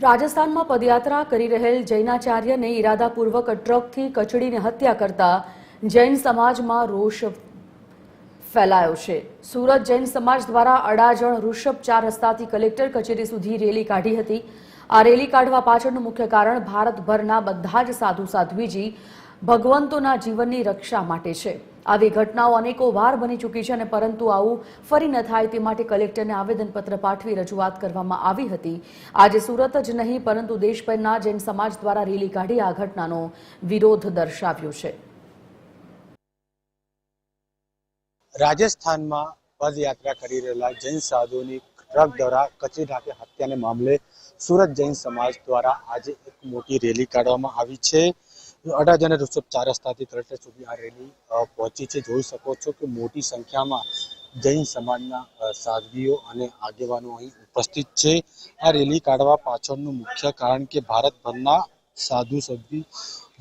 રાજસ્થાનમાં પદયાત્રા કરી રહેલ જૈનાચાર્યને ઇરાદાપૂર્વક ટ્રકથી કચડીને હત્યા કરતા જૈન સમાજમાં રોષ ફેલાયો છે। સુરત જૈન સમાજ દ્વારા અડાજણ ઋષભ 4 રસ્તાથી કલેક્ટર કચેરી સુધી રેલી કાઢી હતી। આ રેલી કાઢવા પાછળનું મુખ્ય કારણ ભારતભરના બધા જ સાધુ સાધ્વીજી ભગવંતોના જીવનની રક્ષા માટે છે। આવી ઘટનાઓ અનેકો વાર બની ચૂકી છે અને પરંતુ આવું ફરી ન થાય તે માટે કલેક્ટરને આવેદનપત્ર પાઠવી રજૂઆત કરવામાં આવી હતી। આજે સુરત જ નહીં પરંતુ દેશભરના જૈન સમાજ દ્વારા રેલી કાઢી આ ઘટનાનો વિરોધ દર્શાવ્યો છે। રાજસ્થાનમાં પદયાત્રા કરી રહેલા જૈન સાધુઓની ટ્રક દ્વારા કચડી નાખી હત્યાને મામલે સુરત જૈન સમાજ દ્વારા આજે એક મોટી રેલી કાઢવામાં આવી છે। અડાજણ ઋષભ 4 રસ્તાથી કલેક્ટર સુધી આ રેલી પહોંચી છે। જોઈ શકો છો કે મોટી સંખ્યામાં જૈન સમાજના સાધ્વીઓ અને આગેવાનો અહીં ઉપસ્થિત છે। આ રેલી કાઢવા પાછળનું મુખ્ય કારણ કે ભારતભરના સાધુ સાધ્વી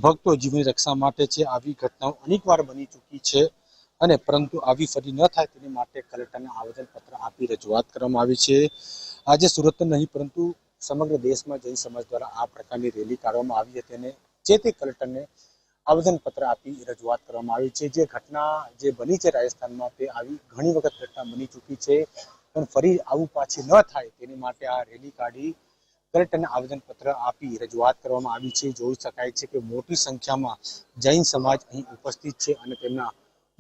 ભક્તો જીવનની રક્ષા માટે છે। આવી ઘટનાઓ અનેકવાર બની ચૂકી છે અને પરંતુ આવી ફરી ન થાય તેની માટે કલેક્ટરને આવેદનપત્ર આપી રજૂઆત કરવામાં આવી છે। આજે સુરત નહીં પરંતુ સમગ્ર દેશમાં જૈન સમાજ દ્વારા આ પ્રકારની રેલી કાઢવામાં આવી હતી અને જે તે કલેક્ટરને આવેદનપત્ર આપી રજૂઆત કરવામાં આવી છે। જે ઘટના જે બની છે રાજસ્થાનમાં તે આવી ઘણી વખત ઘટના બની ચૂકી છે પણ ફરી આવું પાછી ન થાય તેની માટે આ રેલી કાઢી કલેક્ટરને આવેદનપત્ર આપી રજૂઆત કરવામાં આવી છે। જોઈ શકાય છે કે મોટી સંખ્યામાં જૈન સમાજ અહીં ઉપસ્થિત છે અને તેમના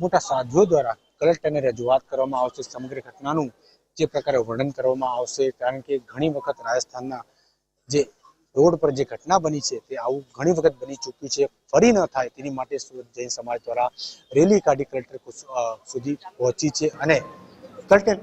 મોટા સાધુઓ દ્વારા કલેક્ટરને રજૂઆત કરવામાં આવશે। સમગ્ર ઘટનાનું જે પ્રકારે વર્ણન કરવામાં આવશે કારણ કે ઘણી વખત રાજસ્થાનના જે રોડ પર જે ઘટના બની છે તે આવું ઘણી વખત બની ચૂકી છે। ફરી ન થાય તેની માટે સુરત જૈન સમાજ દ્વારા રેલી કાઢી કલેક્ટર સુધી પહોંચી છે અને કલેક્ટર